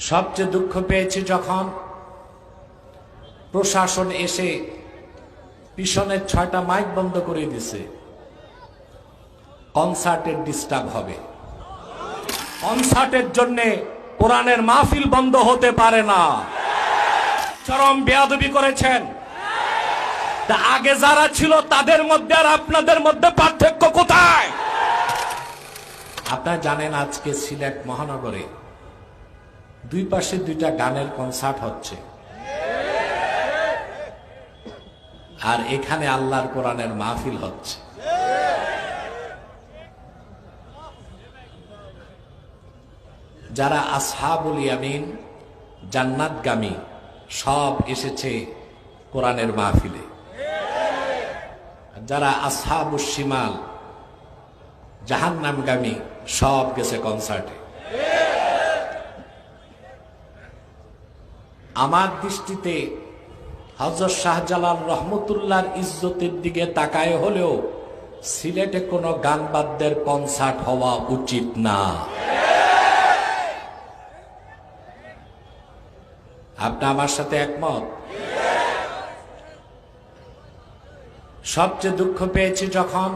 সবচেয়ে দুঃখ পেয়েছি যখন প্রশাসন এসে পিছনের 6টা মাইক বন্ধ করে দিছে। কনসার্টের ডিস্টার্ব হবে, কনসার্টের জন্য কোরআনের মাহফিল বন্ধ হতে পারে না। চরম বেয়াদবি করেছেন। তা আগে যারা ছিল তাদের মধ্যে আর আপনাদের মধ্যে পার্থক্য কোথায়? আপনারা জানেন আজকে সিলেট মহানগরে দুই পাশে 2টা গানের কনসার্ট হচ্ছে, আর এখানে আল্লাহর কোরআনের মাহফিল হচ্ছে। যারা আসহাবুল ইয়ামিন জান্নাতগামী সব এসেছে কোরআনের মাহফিলে, যারা আসহাবুশ শিমাল জাহান্নামগামী সব গেছে কনসার্টে। আমার দৃষ্টিতে হযরত শাহজালাল রহমতুল্লাহর ইজ্জতের দিকে তাকায় হলেও সিলেটে কোনো গান বাদ্যের কনসার্ট হওয়া উচিত না। আপনি আমার সাথে একমত? সবচেয়ে দুঃখ পেয়েছি যখন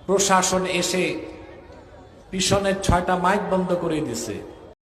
প্রশাসন এসে পিছনের 6টা মাইক বন্ধ করে দিছে।